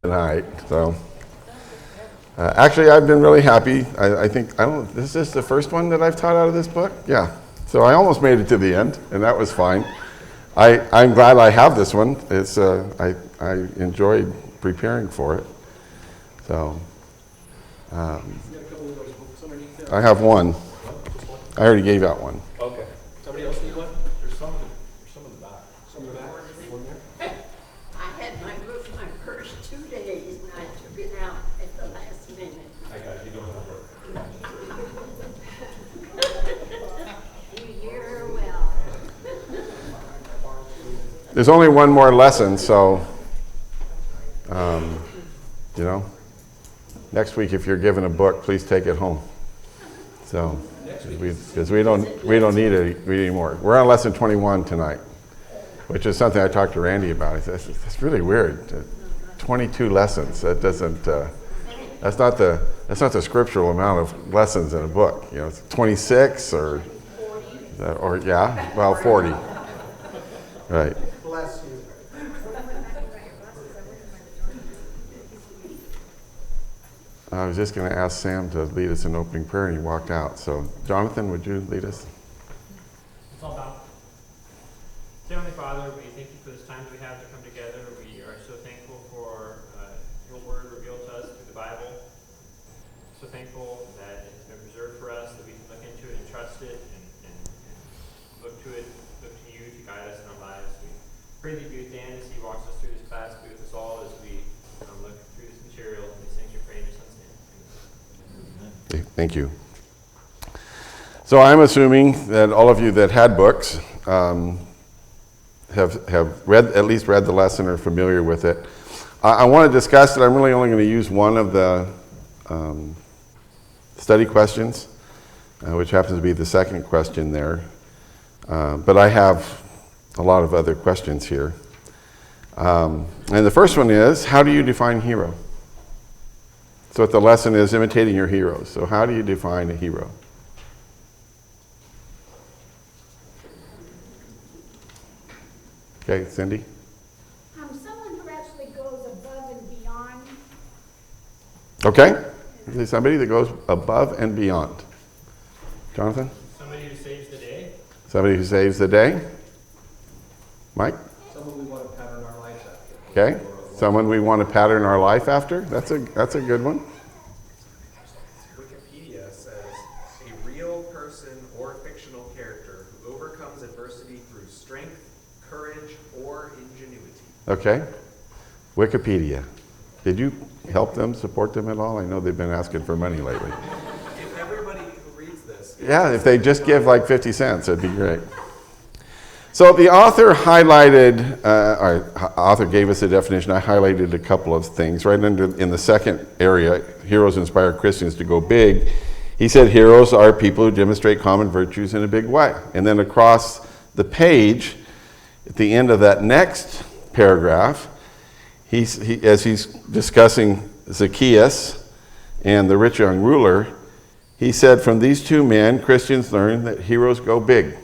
tonight. So actually, I've been really happy. This is the first one that I've taught out of this book. Yeah. So I almost made it to the end, and that was fine. I'm glad I have this one. It's I enjoyed preparing for it. So I have one. I already gave out one. Okay. Somebody else need one? There's some in the back. Some in the back? One there? I had my book my first 2 days, and I took it out at the last minute. I got it. You don't have to work. You hear her well. There's only one more lesson, so next week if you're given a book, please take it home. So, because we don't need it anymore. We're on lesson 21 tonight, which is something I talked to Randy about. He says it's really weird. 22 lessons. That doesn't. That's not the scriptural amount of lessons in a book. It's 26 or 40. Right. Bless you. I was just going to ask Sam to lead us in opening prayer, and he walked out. So, Jonathan, would you lead us? It's all about. Heavenly Father, we thank you for this time that we have to come together. We are so thankful for your word revealed to us through the Bible. So thankful that it has been preserved for us, that we can look into it and trust it and look to you to guide us in our lives. We pray that you be with Dan as he walks us through this class, be with us all as we look through this material. These things we pray in your son's name. Okay, thank you. So I'm assuming that all of you that had books have at least read the lesson or are familiar with it. I want to discuss it. I'm really only going to use one of the study questions, which happens to be the second question there. But I have a lot of other questions here. And the first one is, how do you define hero? So what the lesson is, imitating your heroes. So how do you define a hero? Okay, Cindy? Someone who actually goes above and beyond. Okay. Somebody that goes above and beyond. Jonathan? Somebody who saves the day. Somebody who saves the day? Mike? Someone we want to pattern our lives after. Okay. Someone we want to pattern our life after? That's a good one. Wikipedia says a real person or fictional character who overcomes adversity through strength, courage, or ingenuity. Okay. Wikipedia. Did you help them, support them at all? I know they've been asking for money lately. If everybody who reads this... Yeah, if they just give like 50 cents, that'd be great. So the author author gave us a definition. I highlighted a couple of things. Right in the second area, heroes inspire Christians to go big. He said heroes are people who demonstrate common virtues in a big way. And then across the page, at the end of that next paragraph, as he's discussing Zacchaeus and the rich young ruler, he said, from these two men, Christians learn that heroes go big.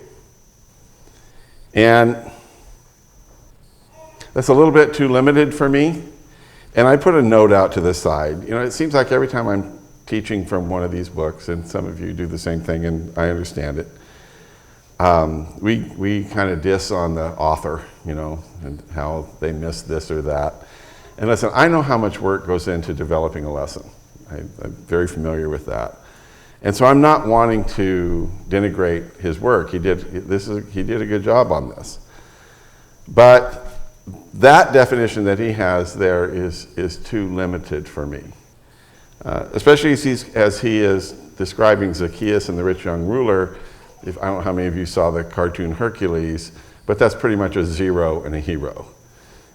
And that's a little bit too limited for me. And I put a note out to the side. It seems like every time I'm teaching from one of these books, and some of you do the same thing, and I understand it, we kind of diss on the author, and how they missed this or that. And listen, I know how much work goes into developing a lesson. I'm very familiar with that. And so I'm not wanting to denigrate his work. He did a good job on this. But that definition that he has there is too limited for me. Especially as he is describing Zacchaeus and the rich young ruler. I don't know how many of you saw the cartoon Hercules, but that's pretty much a zero and a hero.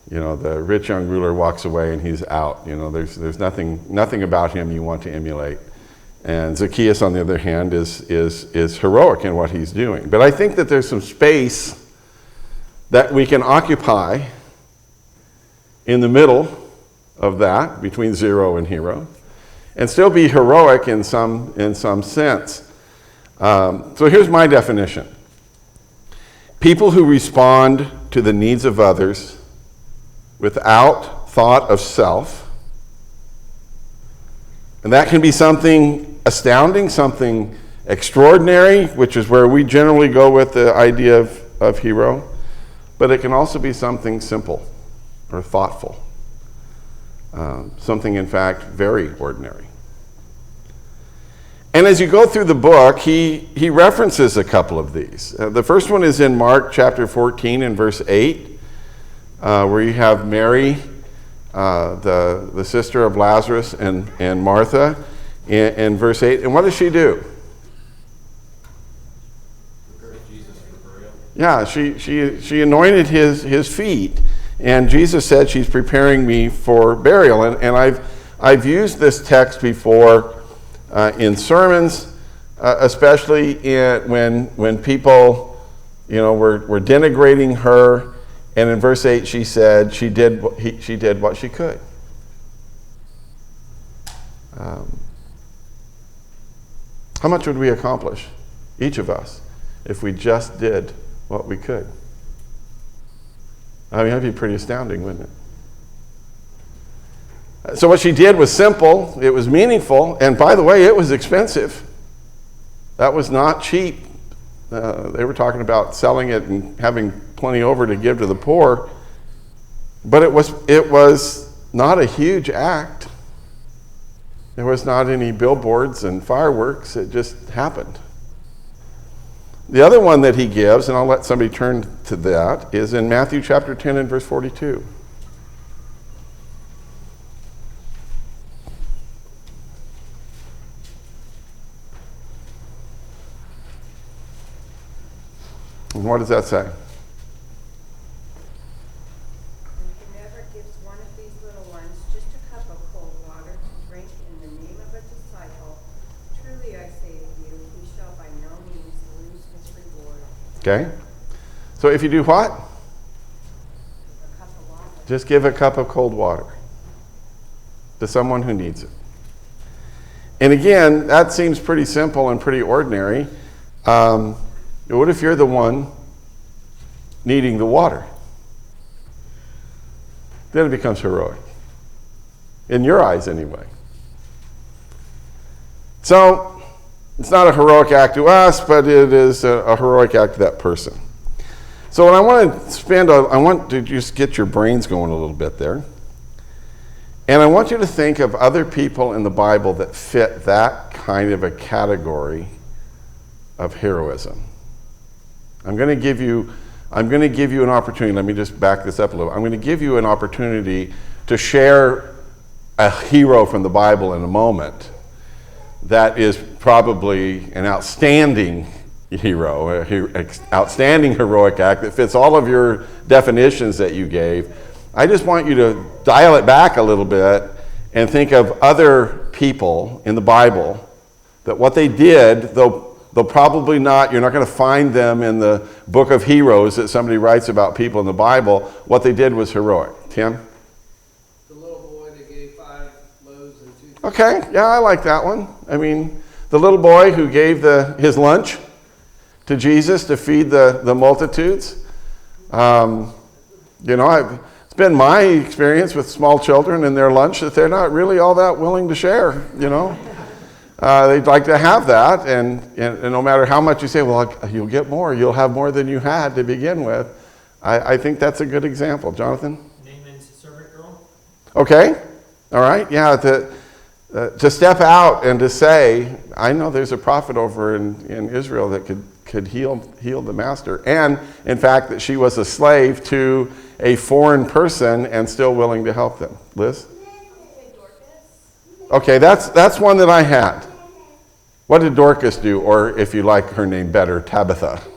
The rich young ruler walks away and he's out. There's nothing about him you want to emulate. And Zacchaeus, on the other hand, is heroic in what he's doing. But I think that there's some space that we can occupy in the middle of that, between zero and hero, and still be heroic in some sense. So here's my definition. People who respond to the needs of others without thought of self And that can be something astounding, something extraordinary, which is where we generally go with the idea of hero. But it can also be something simple or thoughtful. Something, in fact, very ordinary. And as you go through the book, he references a couple of these. The first one is in Mark chapter 14 and verse 8, where you have Mary, the sister of Lazarus, and Martha in verse 8. And what does she do? Yeah, she anointed his feet, and Jesus said she's preparing me for burial. And I've used this text before in sermons, especially when people, were denigrating her. And in verse 8, she said she did what she could. How much would we accomplish, each of us, if we just did what we could? I mean, that'd be pretty astounding, wouldn't it? So what she did was simple, it was meaningful, and by the way, it was expensive. That was not cheap. They were talking about selling it and having plenty over to give to the poor, but it was not a huge act. There was not any billboards and fireworks. It just happened. The other one that he gives, and I'll let somebody turn to that, is in Matthew chapter 10 and verse 42. And what does that say? Whoever gives one of these little ones just a cup of cold water to drink in the name of a disciple, truly I say to you, he shall by no means lose his reward. Okay? So if you do what? A cup of water. Just give a cup of cold water to someone who needs it. And again, that seems pretty simple and pretty ordinary. What if you're the one needing the water? Then it becomes heroic. In your eyes, anyway. So, it's not a heroic act to us, but it is a heroic act to that person. So what I want to just get your brains going a little bit there. And I want you to think of other people in the Bible that fit that kind of a category of heroism. I'm going to give you an opportunity. Let me just back this up a little. I'm going to give you an opportunity to share a hero from the Bible in a moment that is probably an outstanding hero, outstanding heroic act that fits all of your definitions that you gave. I just want you to dial it back a little bit and think of other people in the Bible that what they did, though probably not, you're not going to find them in the book of heroes that somebody writes about people in the Bible. What they did was heroic. Tim? The little boy that gave 5 loaves and 2 fish. Okay, yeah, I like that one. I mean, the little boy who gave his lunch to Jesus to feed the multitudes. It's been my experience with small children and their lunch that they're not really all that willing to share, They'd like to have that, and no matter how much you say, well, you'll get more, you'll have more than you had to begin with. I think that's a good example. Jonathan? Naaman's servant girl. Okay, all right, yeah, to step out and to say, I know there's a prophet over in Israel that could heal the master, and in fact that she was a slave to a foreign person and still willing to help them. Liz? Okay, that's one that I had. What did Dorcas do, or if you like her name better, Tabitha? She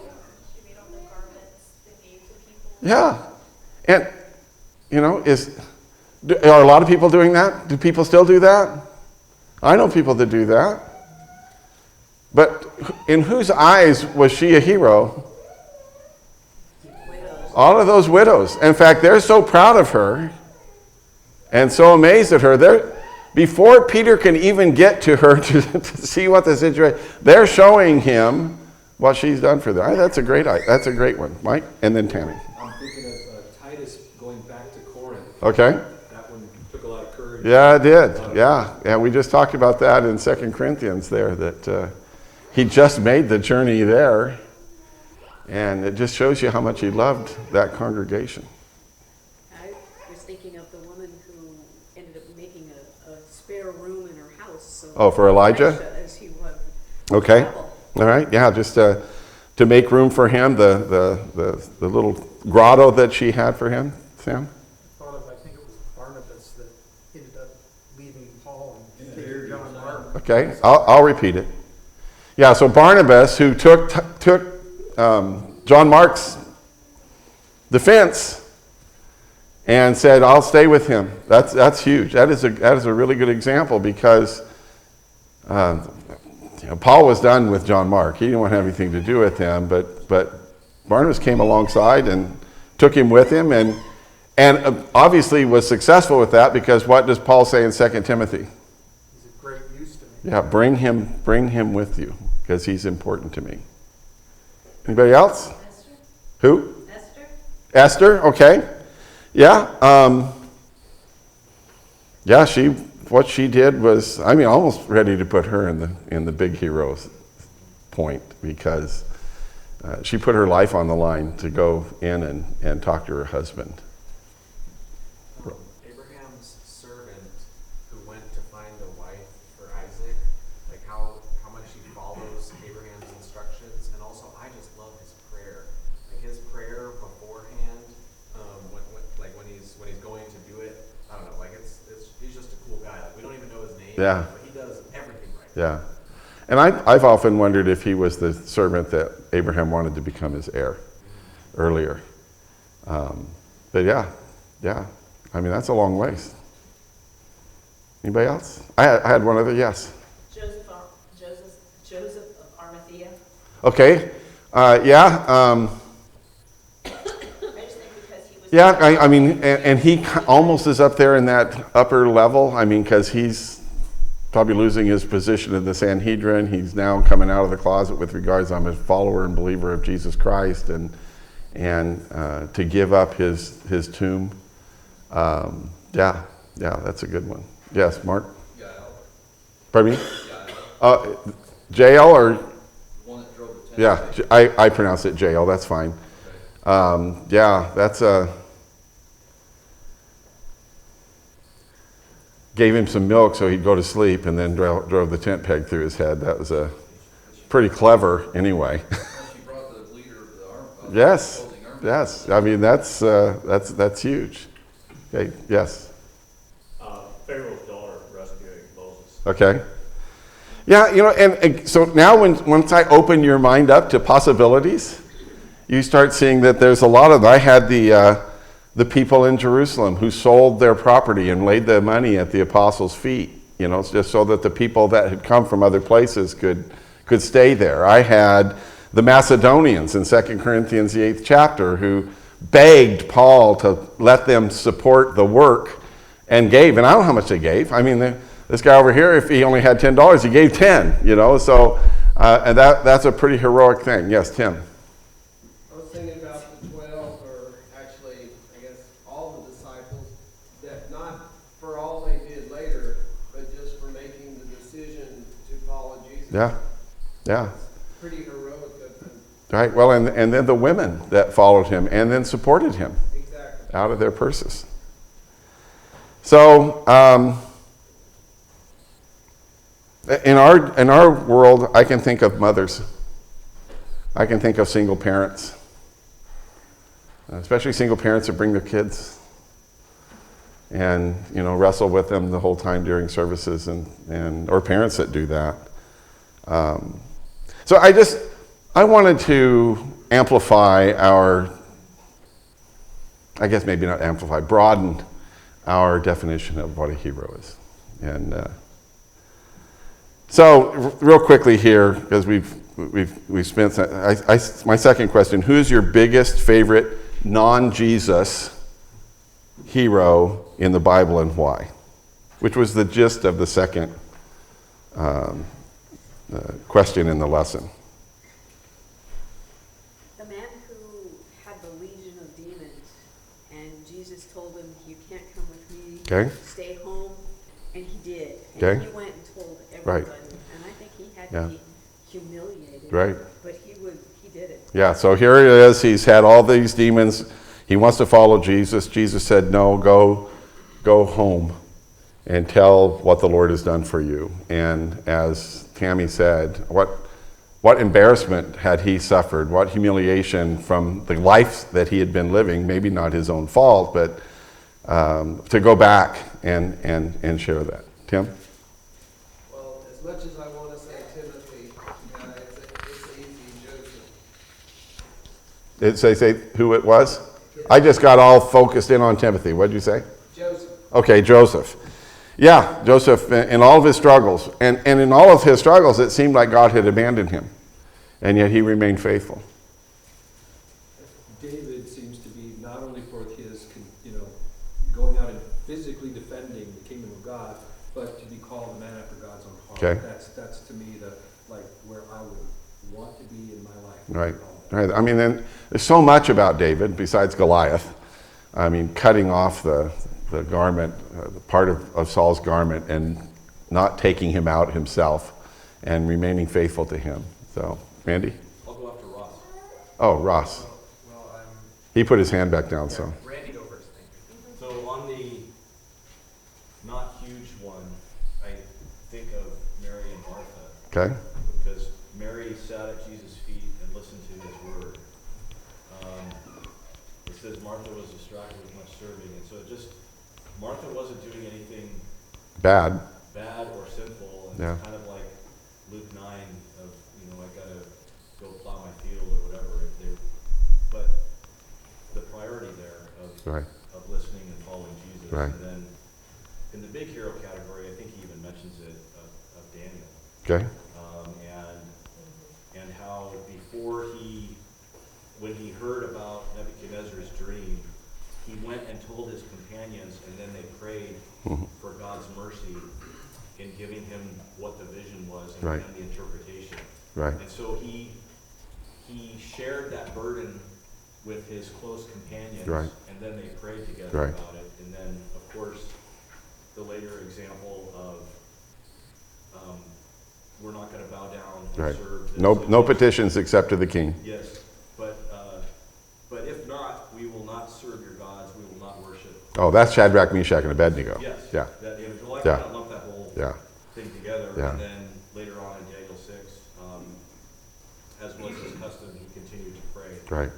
made all the garments that gave to people. Yeah, and are a lot of people doing that? Do people still do that? I know people that do that. But in whose eyes was she a hero? Widows. All of those widows. In fact, they're so proud of her and so amazed at her. Before Peter can even get to her to see what the situation, they're showing him what she's done for them. That's a great one, Mike, and then Tammy. I'm thinking of Titus going back to Corinth. Okay. That one took a lot of courage Yeah, it did. Yeah. We just talked about that in 2 Corinthians there, that he just made the journey there. And it just shows you how much he loved that congregation. I was thinking of the woman who ended up making a spare room in her house. So Oh, for Elijah? as he would Okay. travel. All right. Yeah, just to make room for him, the little grotto that she had for him, Sam? Thought of, I think it was Barnabas that ended up leaving Paul and taking John Mark. Okay, I'll repeat it. Yeah, so Barnabas, who took John Mark's defense and said, "I'll stay with him." That's huge. That is a really good example, because Paul was done with John Mark. He didn't want to have anything to do with him, but Barnabas came alongside and took him with him, and obviously was successful with that, because what does Paul say in 2 Timothy? He's a great use to me. Yeah, bring him with you, because he's important to me. Anybody else? Esther? Who? Esther? Esther, okay. Yeah. Yeah, what she did was, almost ready to put her in the big heroes point, because she put her life on the line to go in and talk to her husband. Abraham's servant who went to find a wife for Isaac, like how much he follows Abraham's instructions, and also I just love his prayer, like his prayer beforehand, when he's going to do it. I don't know, like he's just a cool guy. Like we don't even know his name, Yeah. but he does everything right. Yeah. And I've often wondered if he was the servant that Abraham wanted to become his heir earlier. But yeah. That's a long ways. Anybody else? I had one other, yes. Joseph of Arimathea. Okay. Yeah. I just think because he was. Yeah, and he almost is up there in that upper level. Because he's probably losing his position in the Sanhedrin. He's now coming out of the closet with regards, I'm a follower and believer of Jesus Christ, and to give up his tomb. Yeah, that's a good one. Yes, Mark? Jael. Pardon me? Jael. Jael or? The one that drove the tent. Yeah, I pronounce it Jael, that's fine. Yeah, that's gave him some milk so he'd go to sleep, and then drove the tent peg through his head. That was pretty clever anyway. She brought the leader of the army. Yes, opposing army. yes. That's huge. Okay, yes. Pharaoh's daughter rescuing Moses. Okay. Yeah, and so now once I open your mind up to possibilities, you start seeing that there's a lot of, I had the people in Jerusalem who sold their property and laid the money at the apostles' feet, just so that the people that had come from other places could stay there. I had the Macedonians in 2 Corinthians, the 8th chapter, who begged Paul to let them support the work and gave. And I don't know how much they gave. This guy over here, if he only had $10, he gave 10, so and that's a pretty heroic thing. Yes, Tim. I was thinking about the 12, or actually, I guess, all the disciples, that not for all they did later, but just for making the decision to follow Jesus. Yeah. Pretty heroic of them. Right. Well, and then the women that followed him and then supported him Exactly. out of their purses. So, in our world, I can think of mothers. I can think of single parents, especially single parents that bring their kids and wrestle with them the whole time during services, and or parents that do that. So I wanted to amplify broaden our definition of what a hero is. And so real quickly here, because we've spent, my second question, who's your biggest favorite non-Jesus hero in the Bible and why? Which was the gist of the second question in the lesson. The man who had the legion of demons, and Jesus told him, "You can't come with me. Okay. Stay home And he did. Okay. And he went and told Right. everybody. And I think he had Yeah. to be humiliated. Right. But he did it. Yeah, so here it is. He's had all these demons. He wants to follow Jesus. Jesus said, no, go home and tell what the Lord has done for you. And as Tammy said, what embarrassment had he suffered? What humiliation from the life that he had been living, maybe not his own fault, but to go back and share that. Tim? Well, as much as I want to say Timothy, it's easy, Joseph. Did it say who it was? I just got all focused in on Timothy. What did you say? Joseph. Okay, Joseph. Yeah, Joseph, in all of his struggles, and in all of his struggles, it seemed like God had abandoned him, and yet he remained faithful. David seems to be not only for his, going out and physically defending the kingdom of God, but to be called a man after God's own heart. Okay. That's to me where I would want to be in my life. Right. Right. I mean, then there's so much about David besides Goliath. I mean, cutting off the garment, the part of Saul's garment, and not taking him out himself, and remaining faithful to him. So, Randy? I'll go after Ross. Oh, Ross. Well, He put his hand back down, so. Randy, go first, thank you. So on the not huge one, I think of Mary and Martha, Okay? because Mary sat at Jesus' feet and listened to his word. It says Martha was distracted with much serving, and so Martha wasn't doing anything Bad. bad or sinful, and Yeah. it's kind of like Luke 9 of, I gotta go plow my field or whatever. But the priority there Right. of listening and following Jesus. Right. And then in the big hero category, I think he even mentions it of Daniel. Okay? And how when he heard about Nebuchadnezzar's dream, he went and told his companions, and then they prayed for God's mercy in giving him what the vision was and Right. the interpretation. Right. And so he shared that burden with his close companions, Right. and then they prayed together Right. about it. And then, of course, the later example of we're not going to bow down and Right. serve. this No image. petitions except to the king. Yes, but if not, we will not serve your gods. We will not worship. Oh, that's Shadrach, Meshach, and Abednego. Yes. Yeah. That like Yeah. kind of lump that whole Yeah. thing together, Yeah. and then later on in Daniel 6, as was his custom, he continued to pray. Right.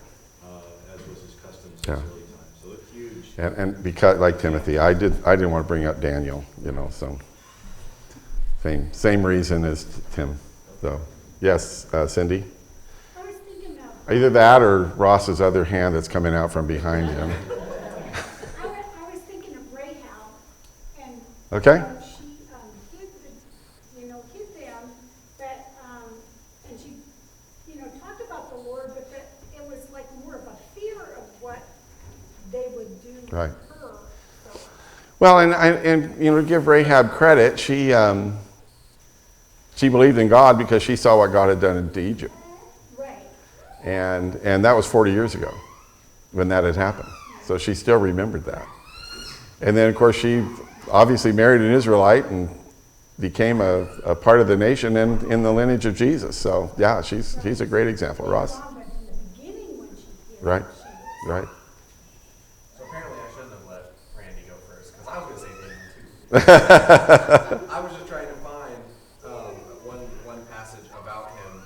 As was his custom since Yeah. early times. So it's huge. And because, like Timothy, I didn't want to bring up Daniel, so same reason as Tim. So, yes, Cindy? I was thinking of, Either that or Ross's other hand that's coming out from behind him. I was thinking of Rahab, and Okay? she hid them, but and she talked about the Lord, but that it was like more of a fear of what they would do to Right. her. So, Well, and to give Rahab credit, she believed in God because she saw what God had done into Egypt. right. And that was 40 years ago when that had happened. So she still remembered that. And then, of course, she obviously married an Israelite and became a part of the nation and in the lineage of Jesus. So, yeah, she's a great example. Ross? But in the beginning, when she hid, Right. she was Right. So apparently I shouldn't have let Randy go first, because I was going to say Daniel too. I was just trying to find one passage about him,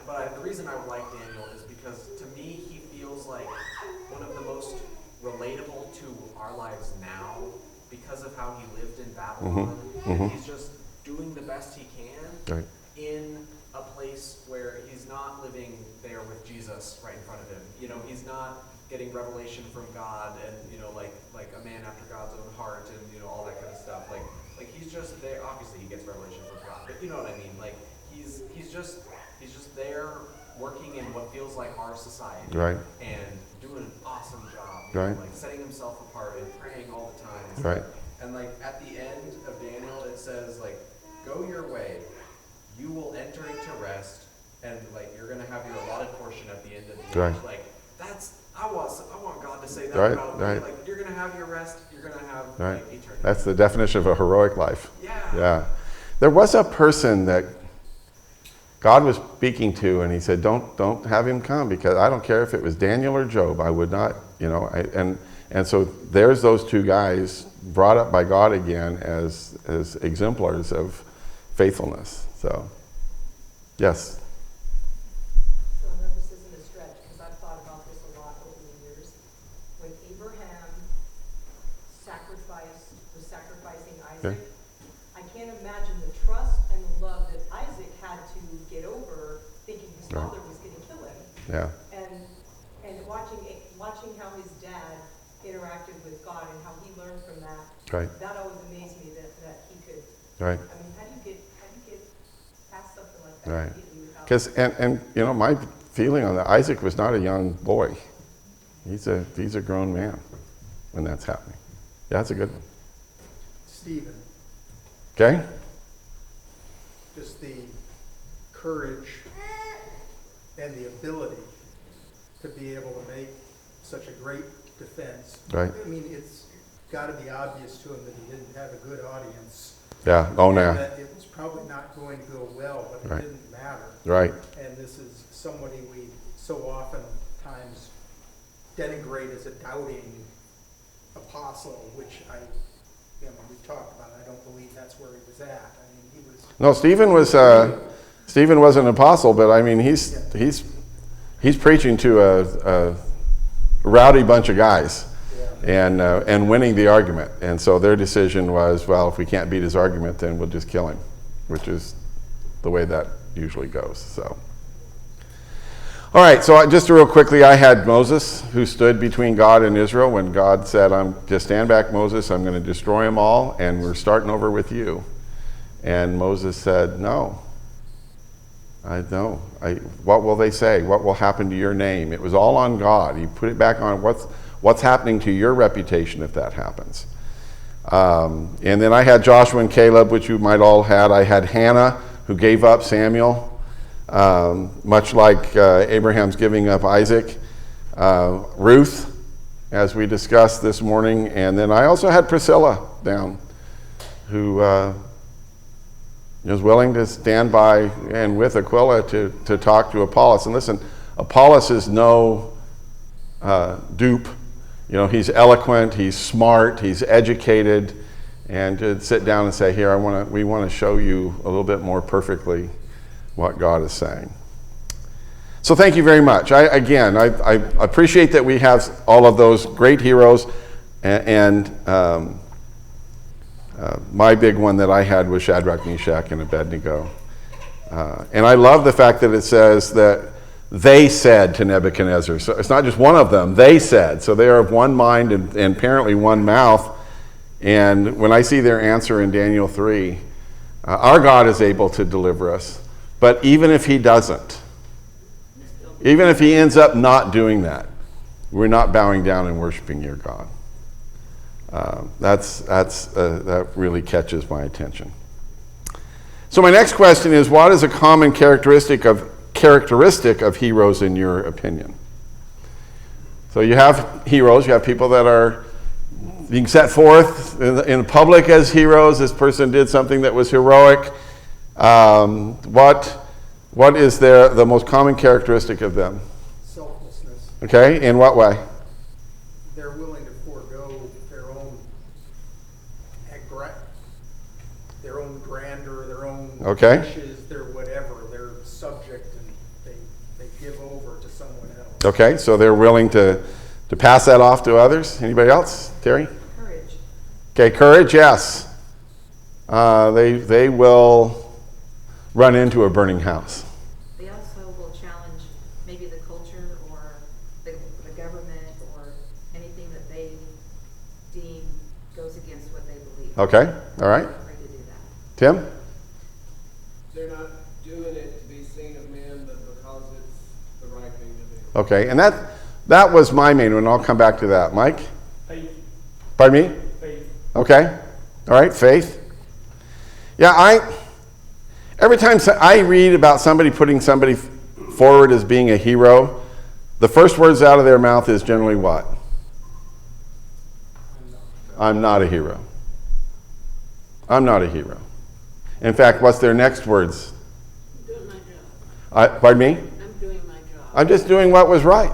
but the reason I like Daniel is because to me he feels like one of the most relatable to our lives now because of how he lived in Babylon. And he's just doing the best he can Right. in a place where he's not living there with Jesus right in front of him. He's not getting revelation from God and like a man after God's own heart and all that kind of stuff. Like he's just there. Obviously he gets revelation from God, but you know what I mean. Like he's just there working in what feels like our society, Right. and doing an awesome job. Right. Like setting himself apart and praying all the time. And Right. stuff. And like at the end of Daniel, it says like, "Go your way, you will enter into rest, and like you're gonna have your allotted portion at the end of the age." Right. I want God to say that Right, about me. right. Like, you're going to have your rest, you're going to have Right. like, eternity. That's the definition of a heroic life. Yeah. Yeah. There was a person that God was speaking to, and he said, don't have him come, because I don't care if it was Daniel or Job, I would not, and so there's those two guys brought up by God again as exemplars of faithfulness. So, yes. So I know this isn't a stretch, because I've thought about this a lot over the years. When Abraham was sacrificing Isaac, Okay. I can't imagine the trust and the love that Isaac had to get over, thinking his Right. father was going to kill him. Yeah. And watching how his dad interacted with God and how he learned from that. Right. That always amazed me that he could. Right. I mean, how do you get past something like that? Right. immediately without- Because my feeling on that, Isaac was not a young boy. He's a grown man when that's happening. Yeah, that's a good one. Stephen, Okay. just the courage and the ability to be able to make such a great defense. Right. I mean, it's got to be obvious to him that he didn't have a good audience. Yeah. Oh, And no. that it was probably not going to go well, but it Right. didn't matter. Right. And this is somebody we so oftentimes denigrate as a doubting apostle, which we've talked about. I don't believe that's where he was at. I mean, he was. No, Stephen was an apostle, but I mean, he's preaching to a rowdy bunch of guys, and winning the argument. And so their decision was, well, if we can't beat his argument, then we'll just kill him, which is the way that usually goes. So, all right. So just real quickly, I had Moses, who stood between God and Israel when God said, just stand back, Moses. I'm going to destroy them all, and we're starting over with you. And Moses said, no. I know. What will they say? What will happen to your name? It was all on God. He put it back on what's happening to your reputation if that happens. And then I had Joshua and Caleb, which you might all had. I had Hannah, who gave up Samuel, much like Abraham's giving up Isaac. Ruth, as we discussed this morning. And then I also had Priscilla down, who was willing to stand by and with Aquila to talk to Apollos. And listen, Apollos is no dupe. He's eloquent, he's smart, he's educated, and to sit down and say, here, we want to show you a little bit more perfectly what God is saying. So thank you very much. I appreciate that we have all of those great heroes, and my big one that I had was Shadrach, Meshach, and Abednego. And I love the fact that it says that they said to Nebuchadnezzar. So it's not just one of them, they said. So they are of one mind and apparently one mouth. And when I see their answer in Daniel 3, our God is able to deliver us. But even if he doesn't, even if he ends up not doing that, we're not bowing down and worshiping your God. That really catches my attention. So my next question is, what is a common characteristic of heroes in your opinion? So you have heroes, you have people that are being set forth in public as heroes. This person did something that was heroic. What is the most common characteristic of them? Selflessness. Okay, in what way? They're willing to forego their own grandeur, their own wishes, their whatever, their subject, and they give over to someone else. Okay, so they're willing to pass that off to others. Anybody else? Terry? Courage. Okay, courage, yes. They will run into a burning house. They also will challenge maybe the culture or the government or anything that they deem goes against what they believe. Okay, all right. They're afraid to do that. Tim? They're not doing it to be seen of men, but because it's the right thing to do. Okay, and that was my main one. I'll come back to that. Mike? Faith. Pardon me? Faith. Okay, all right, faith. Yeah, every time I read about somebody putting somebody forward as being a hero, the first words out of their mouth is generally what? I'm not a hero. I'm not a hero. In fact, what's their next words? I'm doing my job. Pardon me? I'm doing my job. I'm just doing what was right.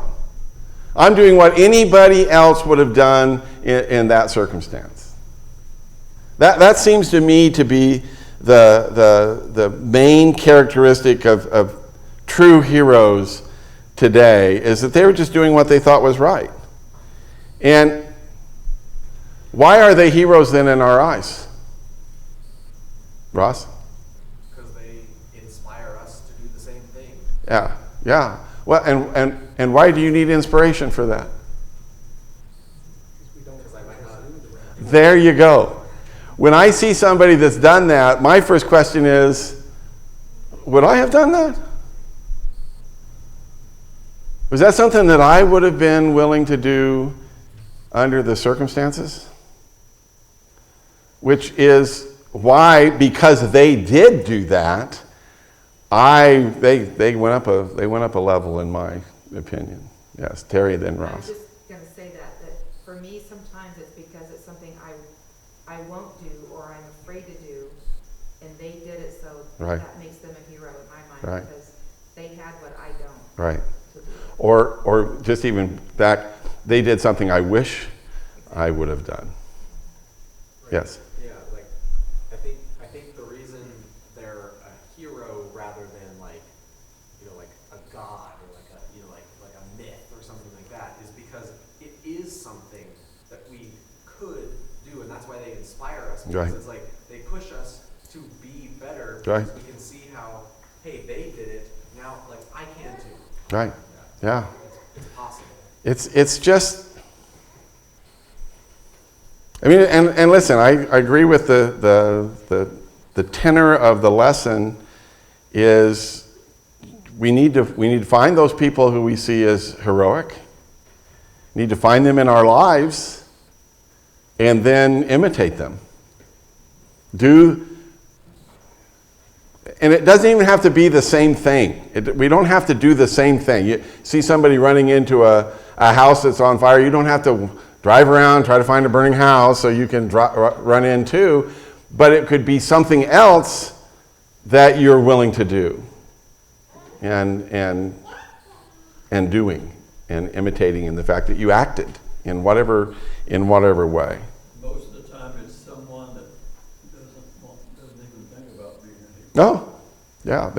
I'm doing what anybody else would have done in that circumstance. That seems to me to be the main characteristic of true heroes today, is that they were just doing what they thought was right. And why are they heroes then in our eyes? Ross? Because they inspire us to do the same thing. Yeah. Well, and why do you need inspiration for that? Because I might not. There you go. When I see somebody that's done that, my first question is, would I have done that? Was that something that I would have been willing to do under the circumstances? Which is why, because they did do that, they went up a level in my opinion. Yes, Terry, then I'm Ross. just gonna say that for me, sometimes it's because it's something I won't do or I'm afraid to do, and they did it, so Right. that makes them a hero in my mind, Right. because they had what I don't. Right. Or just even back, they did something I wish I would have done. Yes. Yeah, like I think the reason they're a hero rather than like a god or like a myth or something like that is because it is something that we could do, and that's why they inspire us. Because Right. it's like they push us to be better Right. because we can see how, hey, they did it, now like I can too. Right. Yeah. It's possible. It's just, I mean, and listen, I agree with the tenor of the lesson is we need to find those people who we see as heroic, need to find them in our lives, and then imitate them. And it doesn't even have to be the same thing. We don't have to do the same thing. You see somebody running into a house that's on fire, you don't have to drive around, try to find a burning house so you can run in too, but it could be something else that you're willing to do and doing and imitating in the fact that you acted in whatever way. Most of the time, it's someone that doesn't even think about being a hero. No, yeah.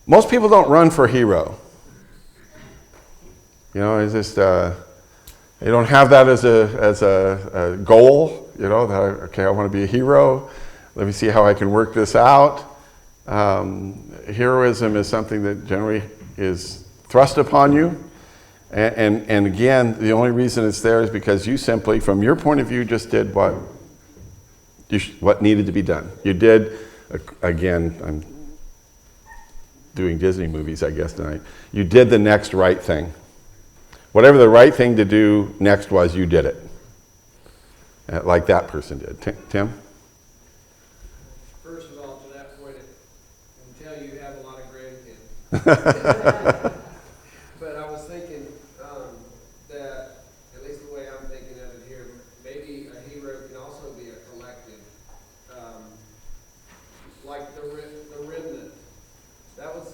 Most people don't run for hero. You know, it's just they don't have that as a goal. You know, that okay, I want to be a hero. Let me see how I can work this out. Heroism is something that generally is thrust upon you, and again, the only reason it's there is because you simply, from your point of view, just did what needed to be done. You did. Again, I'm doing Disney movies, I guess, tonight. You did the next right thing. Whatever the right thing to do next was, you did it. Like that person did. Tim? First of all, to that point, I can tell you have a lot of grandkids. But I was thinking that, at least the way I'm thinking of it here, maybe a hero can also be a collective. Like the remnant. That was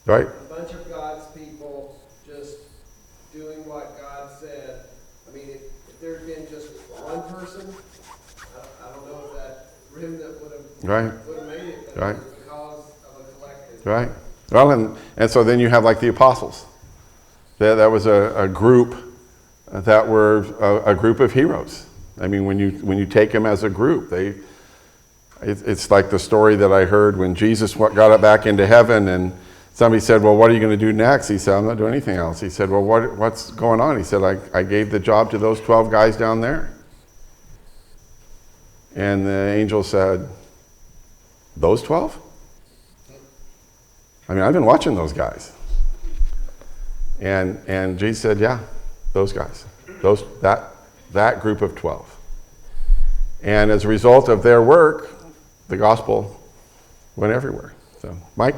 Right. a bunch of God's people just doing what God said. I mean, if there had been just one person, I don't know if that remnant would have made it, but Right. it was because of a collective. Right. Well, and so then you have like the apostles. That was a group that were a group of heroes. I mean, when you take them as a group, it's like the story that I heard when Jesus got up back into heaven, and somebody said, "Well, what are you going to do next?" He said, "I'm not doing anything else." He said, "Well, what's going on?" He said, I gave the job to those 12 guys down there. And the angel said, "Those 12? I mean, I've been watching those guys." And Jesus said, "Yeah, those guys, that group of 12." And as a result of their work, the gospel went everywhere. So, Mike?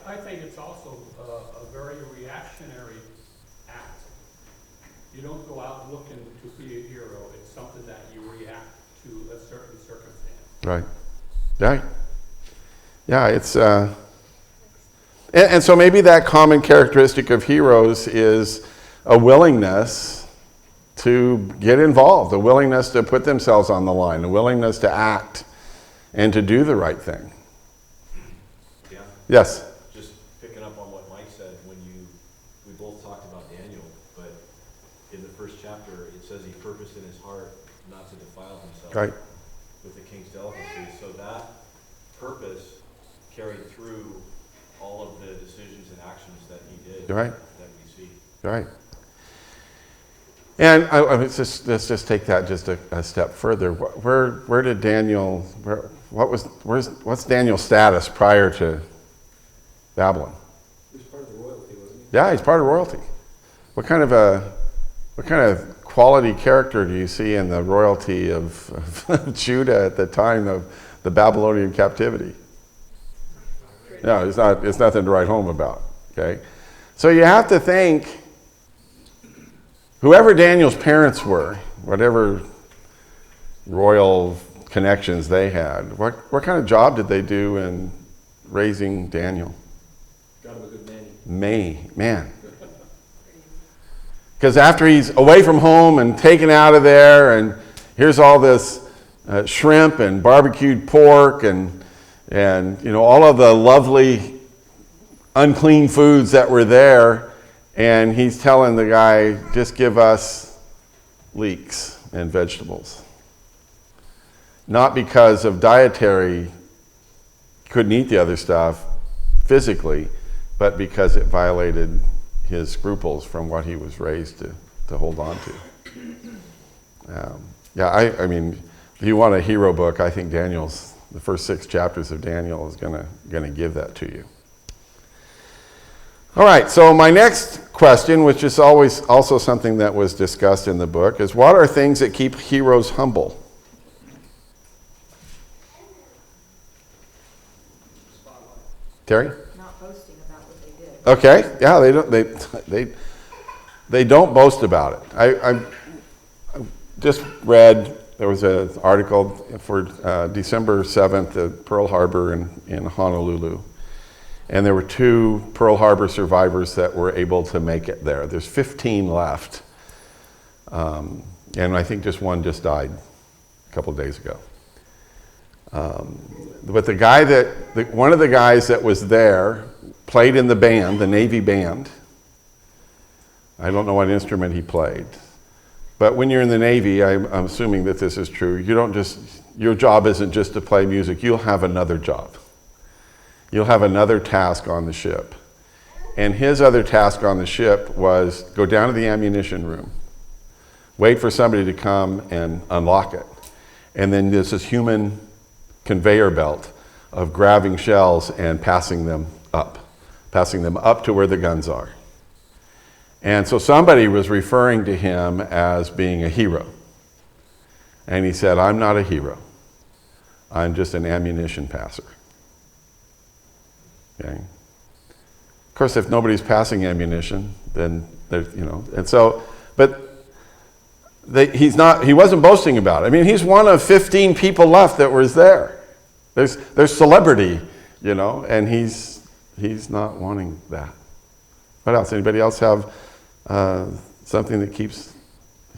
I think it's also a very reactionary Right. Right. Yeah, it's and so maybe that common characteristic of heroes is a willingness to get involved, a willingness to put themselves on the line, a willingness to act and to do the right thing. Yeah. Yes. Just picking up on what Mike said, we both talked about Daniel, but in the first chapter, it says he purposed in his heart not to defile himself Right. with the king's delicacy. So that purpose carried through all of the decisions and actions that he did. Right. That we see. Right. And let's just take that just a step further. Where did Daniel? What's Daniel's status prior to Babylon? He was part of the royalty, wasn't he? Yeah, he's part of royalty. What kind of quality character do you see in the royalty of Judah at the time of the Babylonian captivity? No, it's nothing to write home about. Okay, so you have to think. Whoever Daniel's parents were, whatever royal connections they had, what kind of job did they do in raising Daniel? Got him a good nanny. Man. Because after he's away from home and taken out of there, and here's all this shrimp and barbecued pork and all of the lovely unclean foods that were there, and he's telling the guy, just give us leeks and vegetables. Not because of dietary, couldn't eat the other stuff physically, but because it violated his scruples from what he was raised to hold on to. I mean, if you want a hero book, I think the first 6 chapters of Daniel is gonna give that to you. All right, so my next question, which is always also something that was discussed in the book, is what are things that keep heroes humble? Terry? Not boasting about what they did. Okay, yeah, they don't boast about it. I just read, there was an article for December 7th at Pearl Harbor in Honolulu. And there were 2 Pearl Harbor survivors that were able to make it there. There's 15 left. And I think just one just died a couple of days ago. But one of the guys that was there played in the band, the Navy band. I don't know what instrument he played. But when you're in the Navy, I'm assuming that this is true, your job isn't just to play music, you'll have another job. You'll have another task on the ship. And his other task on the ship was go down to the ammunition room, wait for somebody to come and unlock it. And then there's this human conveyor belt of grabbing shells and passing them up to where the guns are. And so somebody was referring to him as being a hero. And he said, I'm not a hero. I'm just an ammunition passer. Okay. Of course, if nobody's passing ammunition, then and so, but he wasn't boasting about it. I mean, he's one of 15 people left that was there. There's celebrity, and he's not wanting that. What else? Anybody else have something that keeps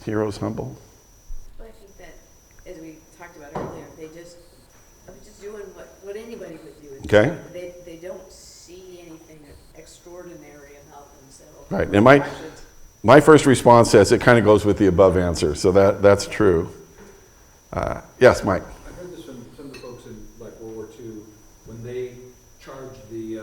heroes humble? Well, I think that, as we talked about earlier, I was just doing what anybody would do. Okay. They don't see anything extraordinary about themselves. Right, and my first response says it kind of goes with the above answer, so that's true. Yes, Mike. I heard this from some of the folks in like World War II, when they charged the,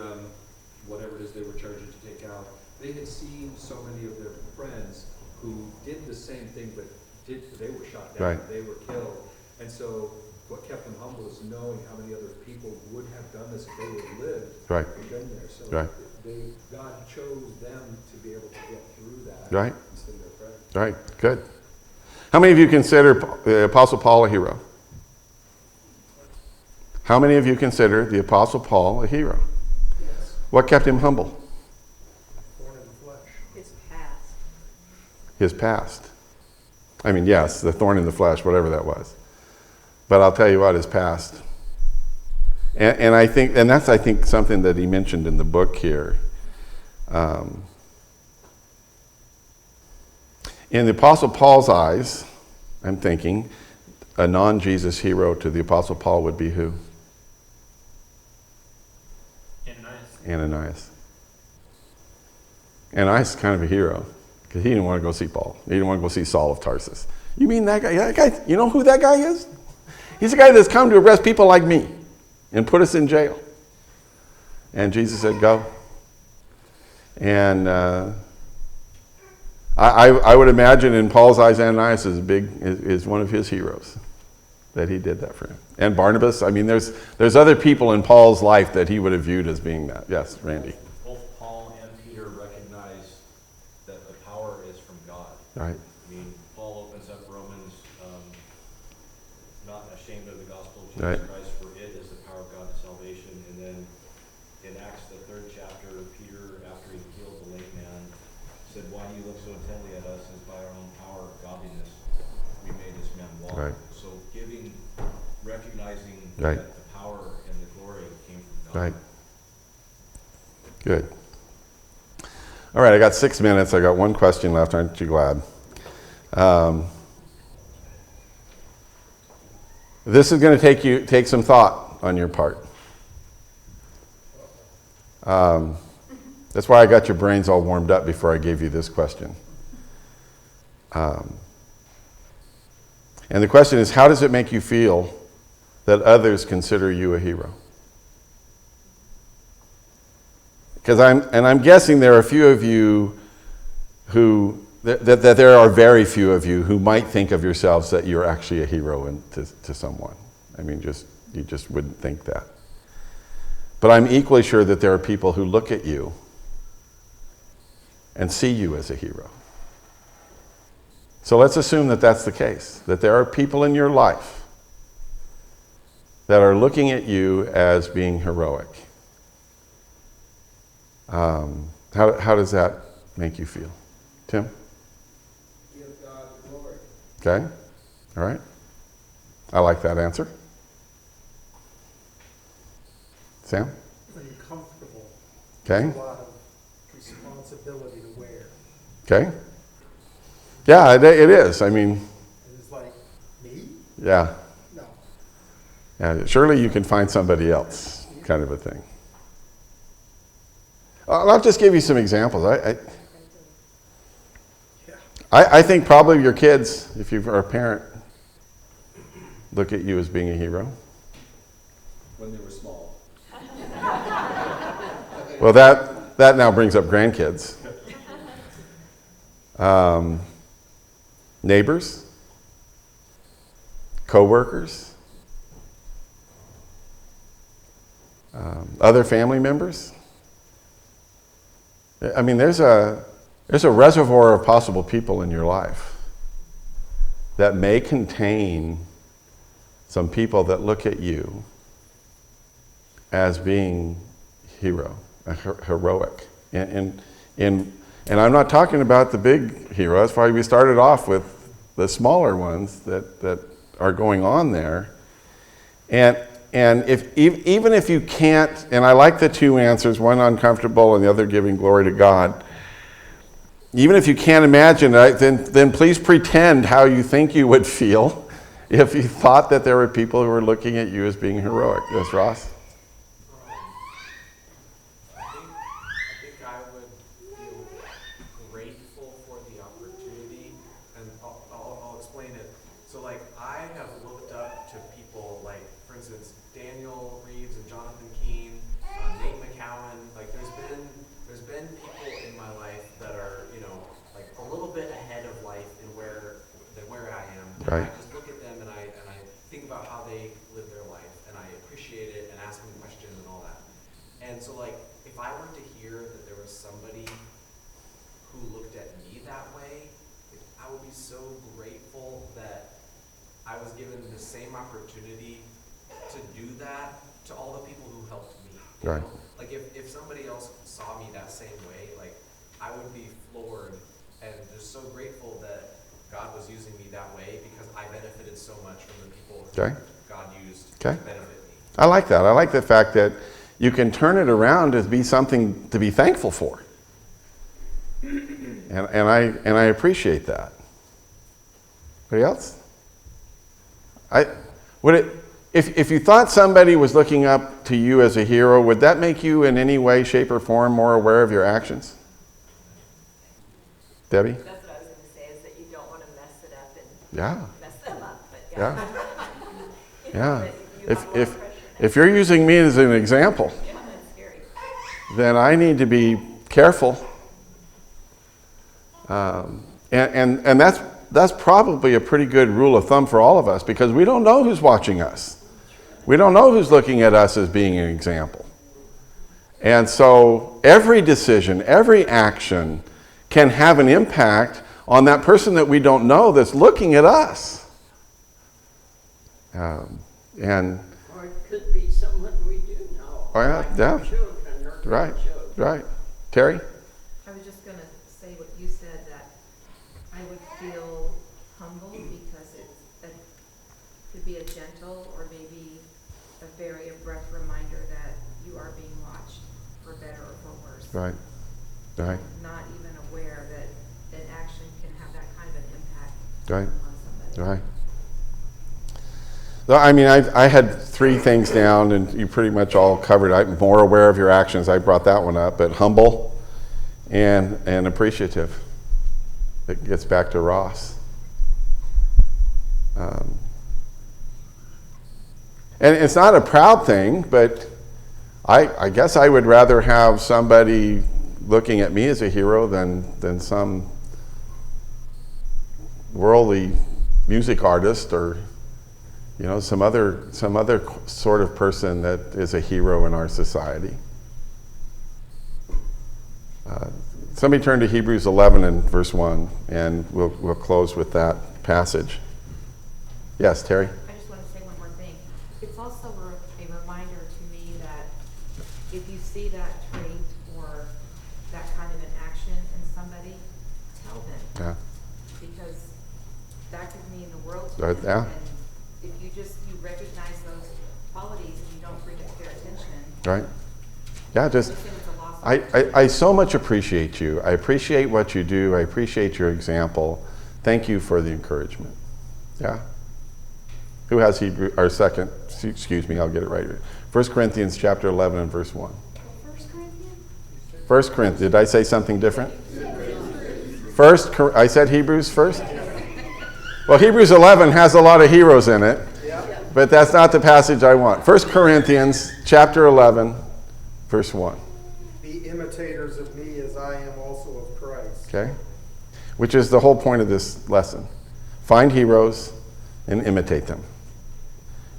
whatever it is they were charging to take out, they had seen so many of their friends who did the same thing, but they were shot down, Right. they were killed. And so what kept them humble is knowing how many other people would have done this if they would have lived. Right. And been there. So Right. God chose them to be able to get through that. Right. Instead of their friends. Right, good. How many of you consider the Apostle Paul a hero? How many of you consider the Apostle Paul a hero? Yes. What kept him humble? Thorn in the flesh. His past. His past. I mean, yes, the thorn in the flesh, whatever that was. but I'll tell you what is past. And I think, and that's, I think, something that he mentioned in the book here. In the Apostle Paul's eyes, I'm thinking, a non-Jesus hero to the Apostle Paul would be who? Ananias. Ananias is kind of a hero, because he didn't want to go see Paul. He didn't want to go see Saul of Tarsus. You mean that guy? That guy? You know who that guy is? He's the guy that's come to arrest people like me and put us in jail. And Jesus said, go. And I would imagine in Paul's eyes, Ananias is one of his heroes, that he did that for him. And Barnabas, I mean, there's other people in Paul's life that he would have viewed as being that. Yes, Randy. Both Paul and Peter recognize that the power is from God. Right. I mean, Paul opens up Romans, not ashamed of the gospel of Jesus Right. Christ, for it is the power of God to salvation. And then in Acts, the 3rd chapter, Peter, after he healed the lame man, said, why do you look so intently at us, as by our own power of godliness we made this man walk. Right. So recognizing Right. that the power and the glory came from God. Right. Good. All right, I got 6 minutes. I got one question left. Aren't you glad? This is going to take some thought on your part. That's why I got your brains all warmed up before I gave you this question. And the question is, how does it make you feel that others consider you a hero? Because I'm guessing there are a few of you that there are very few of you who might think of yourselves that you're actually a hero to someone. I mean, you just wouldn't think that. But I'm equally sure that there are people who look at you and see you as a hero. So let's assume that that's the case, that there are people in your life that are looking at you as being heroic. How does that make you feel? Tim? Give God the glory. Okay. All right. I like that answer. Sam? Uncomfortable. Okay. There's a lot of responsibility to wear. Okay. Yeah, it is. I mean, And it's like, me? yeah. No. Yeah, surely you can find somebody else, kind of a thing. I'll just give you some examples. I think probably your kids, if you are a parent, look at you as being a hero. When they were small. Well, that now brings up grandkids. Neighbors, co-workers, other family members. I mean, there's a reservoir of possible people in your life that may contain some people that look at you as being heroic. And I'm not talking about the big hero. That's why we started off with the smaller ones that are going on there. And even if you can't, and I like the two answers, one uncomfortable and the other giving glory to God. Even if you can't imagine it, then please pretend how you think you would feel if you thought that there were people who were looking at you as being heroic. Yes, Ross? I think I would feel grateful for the opportunity, and I'll explain it. So, like, I have looked up to people like, for instance, Daniel Reeves and Jonathan Keene, Nate McCowan. Like, there's been people in my life that are, like a little bit ahead of life than where I am. And Right. I just look at them and I think about how they live their life, and I appreciate it and ask them questions and all that. And so, like, if I were to hear that there was somebody who looked at me that way, I would be so grateful that I was given the same opportunity to do that to all the people who helped me. you Right. know? Like, if somebody else saw me that same way, like, I would be floored and just so grateful that God was using me that way, because I benefited so much from the people who Okay. Okay. benefit me. I like that. I like the fact that you can turn it around to be something to be thankful for. And I appreciate that. Anybody else? If you thought somebody was looking up to you as a hero, would that make you in any way, shape, or form more aware of your actions? Debbie? That's what I was gonna say, is that you don't wanna mess it up and Yeah. mess them up, but Yeah. You know, Yeah. but you have more pressure If you're using me as an example, Yeah, that's scary. then I need to be careful. And that's probably a pretty good rule of thumb for all of us, because we don't know who's watching us. We don't know who's looking at us as being an example. And so every decision, every action can have an impact on that person that we don't know that's looking at us. And Or it could be someone we do know. Oh, yeah, like yeah. our children or right, grandchildren. right. Terry? I was just gonna say what you said, that I would feel humbled because it could be a gentle or maybe a very abrupt reminder that you are being watched, for better or for worse. Right, right, Not even aware that an action can have that kind of an impact right, on somebody. right. So, I mean, I had 3 things down, and you pretty much all covered. I'm more aware of your actions. I brought that one up, but humble and appreciative. It gets back to Ross. And it's not a proud thing, but I guess I would rather have somebody looking at me as a hero than some worldly music artist, or some other sort of person that is a hero in our society. Somebody turn to Hebrews 11 and verse 1, and we'll close with that passage. Yes, Terry? I just want to say one more thing. It's also a reminder to me that if you see that trait or that kind of an action in somebody, tell them. Yeah. Because that could mean the world to Right, them. yeah. And if you recognize those qualities and you don't bring it to their attention, Right? Yeah, just, you think it's a loss. I so much appreciate you. I appreciate what you do. I appreciate your example. Thank you for the encouragement. Yeah? Who has Hebrew, or second, excuse me, I'll get it right. 1 Corinthians chapter 11 and verse 1. 1 Corinthians, did I say something different? I said Hebrews first? Well, Hebrews 11 has a lot of heroes in it, but that's not the passage I want. 1 Corinthians chapter 11, verse 1. Be imitators of me as I am also of Christ. Okay? Which is the whole point of this lesson. Find heroes and imitate them.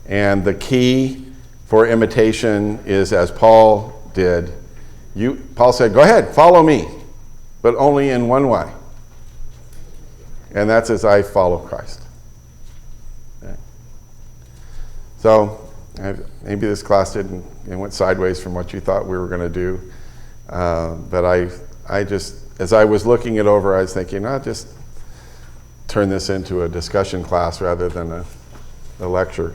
And the key for imitation is, as Paul did, Paul said, go ahead, follow me, but only in one way. And that's as I follow Christ. Okay. So maybe this class didn't, it went sideways from what you thought we were going to do. But I just, as I was looking it over, I was thinking, I'll just turn this into a discussion class rather than a lecture.